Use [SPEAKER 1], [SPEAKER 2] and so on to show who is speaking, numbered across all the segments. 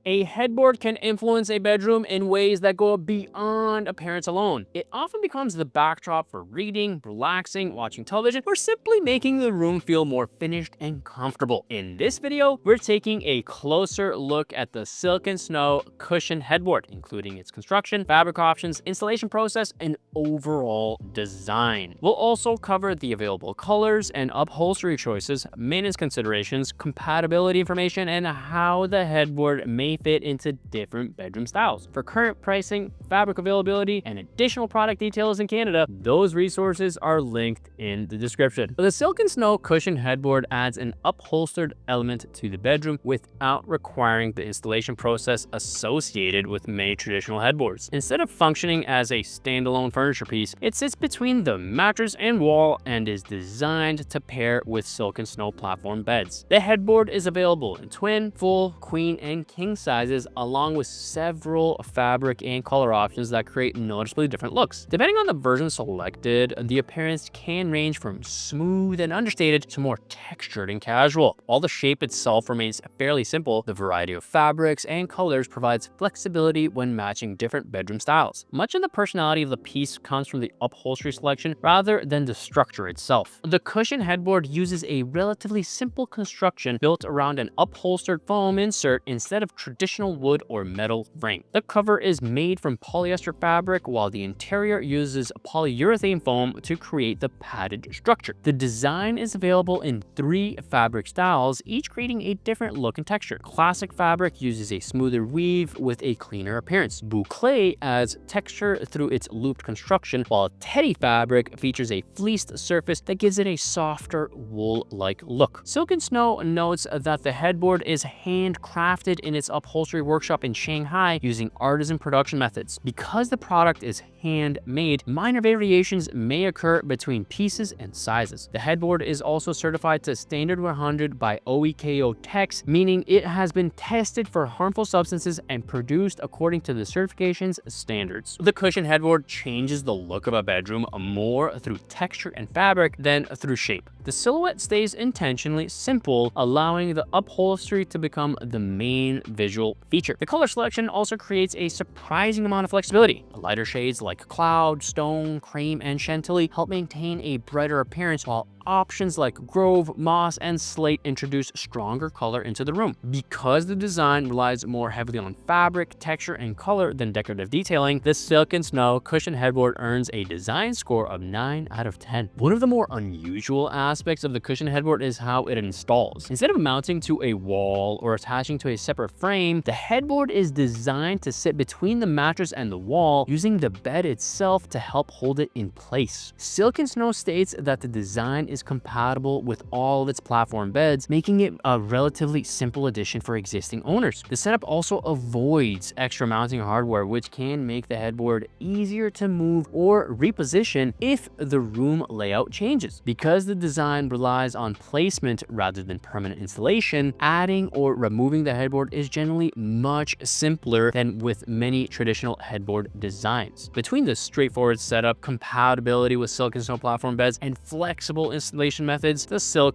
[SPEAKER 1] A headboard can influence a bedroom in ways that go beyond appearance alone. It often becomes the backdrop for reading, relaxing, watching television, or simply making the room feel more finished and comfortable. In this video, we're taking a closer look at the Snow Cushion Headboard, including its construction, fabric options, installation process, and overall design. We'll also cover the available colors and upholstery choices, maintenance considerations, compatibility information, and how the headboard may fit into different bedroom styles. For current pricing, fabric availability, and additional product details in Canada, those resources are linked in the description. The Snow Cushion Headboard adds an upholstered element to the bedroom without requiring the installation process associated with many traditional headboards. Instead of functioning as a standalone furniture piece, it sits between the mattress and wall and is designed to pair with Snow platform beds. The headboard is available in twin, full, queen, and king sizes, along with several fabric and color options that create noticeably different looks. Depending on the version selected, the appearance can range from smooth and understated to more textured and casual. While the shape itself remains fairly simple, the variety of fabrics and colors provides flexibility when matching different bedroom styles. Much of the personality of the piece comes from the upholstery selection rather than the structure itself. The cushion headboard uses a relatively simple construction built around an upholstered foam insert instead of traditional wood or metal frame. The cover is made from polyester fabric, while the interior uses polyurethane foam to create the padded structure. The design is available in 3 fabric styles, each creating a different look and texture. Classic fabric uses a smoother weave with a cleaner appearance. Boucle adds texture through its looped construction, while teddy fabric features a fleeced surface that gives it a softer wool-like look. Snow notes that the headboard is handcrafted in its upholstery workshop in Shanghai using artisan production methods. Because the product is handmade, minor variations may occur between pieces and sizes. The headboard is also certified to standard 100 by OEKO-TEX, meaning it has been tested for harmful substances and produced according to the certification's standards. The cushion headboard changes the look of a bedroom more through texture and fabric than through shape. The silhouette stays intentionally simple, allowing the upholstery to become the main visual feature. The color selection also creates a surprising amount of flexibility. Lighter shades like cloud, stone, cream, and chantilly help maintain a brighter appearance, while options like grove, moss, and slate introduce stronger color into the room. Because the design relies more heavily on fabric, texture, and color than decorative detailing, the Snow Cushion Headboard earns a design score of 9 out of 10. One of the more unusual aspects of the cushion headboard is how it installs. Instead of mounting to a wall or attaching to a separate frame, the headboard is designed to sit between the mattress and the wall, using the bed itself to help hold it in place. Snow states that the design is compatible with all of its platform beds, making it a relatively simple addition for existing owners. The setup also avoids extra mounting hardware, which can make the headboard easier to move or reposition if the room layout changes. Because the design relies on placement rather than permanent installation, adding or removing the headboard is generally much simpler than with many traditional headboard designs. Between the straightforward setup, compatibility with Snow platform beds, and flexible installation methods, the Snow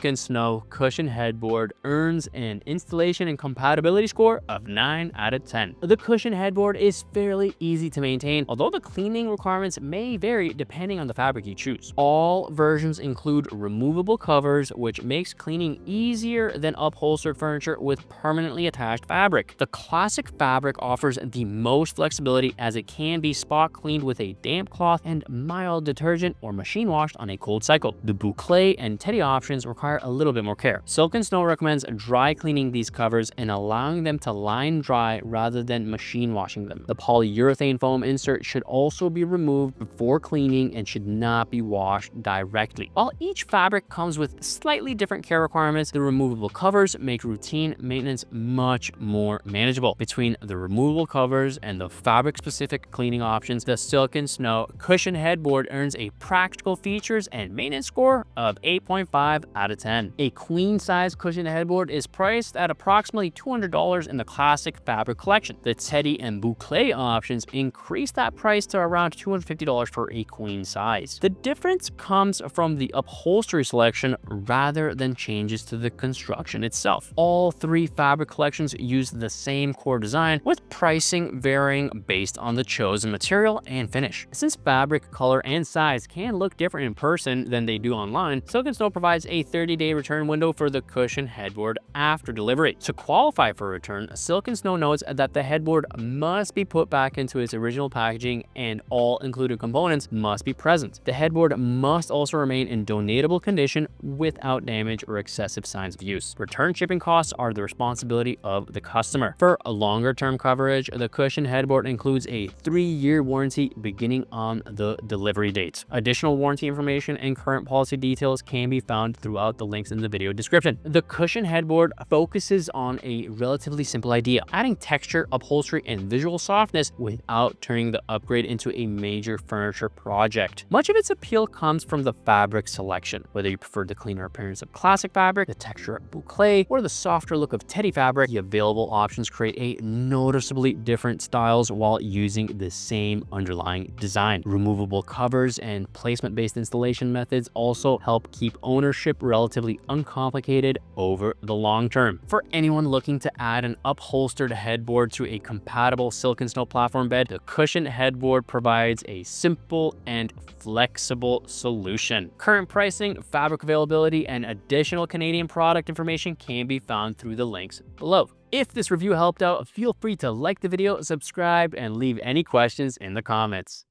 [SPEAKER 1] Cushion Headboard earns an installation and compatibility score of 9 out of 10. The cushion headboard is fairly easy to maintain, although the cleaning requirements may vary depending on the fabric you choose. All versions include removable covers, which makes cleaning easier than upholstered furniture with permanently attached fabric. The classic fabric offers the most flexibility, as it can be spot cleaned with a damp cloth and mild detergent or machine washed on a cold cycle. The boucle and teddy options require a little bit more care. Snow recommends dry cleaning these covers and allowing them to line dry rather than machine washing them. The polyurethane foam insert should also be removed before cleaning and should not be washed directly. While each fabric comes with slightly different care requirements, the removable covers make routine maintenance much more manageable. Between the removable covers and the fabric-specific cleaning options, the Snow Cushion Headboard earns a practical features and maintenance score of of 8.5 out of 10. A queen-size cushion headboard is priced at approximately $200 in the classic fabric collection. The teddy and boucle options increase that price to around $250 for a queen size. The difference comes from the upholstery selection rather than changes to the construction itself. All three fabric collections use the same core design, with pricing varying based on the chosen material and finish. Since fabric, color, and size can look different in person than they do online, Silk & Snow provides a 30-day return window for the cushion headboard after delivery. To qualify for return, Silk & Snow notes that the headboard must be put back into its original packaging and all included components must be present. The headboard must also remain in donatable condition without damage or excessive signs of use. Return shipping costs are the responsibility of the customer. For a longer term coverage, the cushion headboard includes a 3-year warranty beginning on the delivery date. Additional warranty information and current policy details can be found throughout the links in the video description. The cushion headboard focuses on a relatively simple idea: adding texture, upholstery, and visual softness without turning the upgrade into a major furniture project. Much of its appeal comes from the fabric selection. Whether you prefer the cleaner appearance of classic fabric, the texture of boucle, or the softer look of teddy fabric, the available options create a noticeably different styles while using the same underlying design. Removable covers and placement-based installation methods also help keep ownership relatively uncomplicated over the long term. For anyone looking to add an upholstered headboard to a compatible Silk & Snow platform bed, the cushion headboard provides a simple and flexible solution. Current pricing, fabric availability, and additional Canadian product information can be found through the links below. If this review helped out, feel free to like the video, subscribe, and leave any questions in the comments.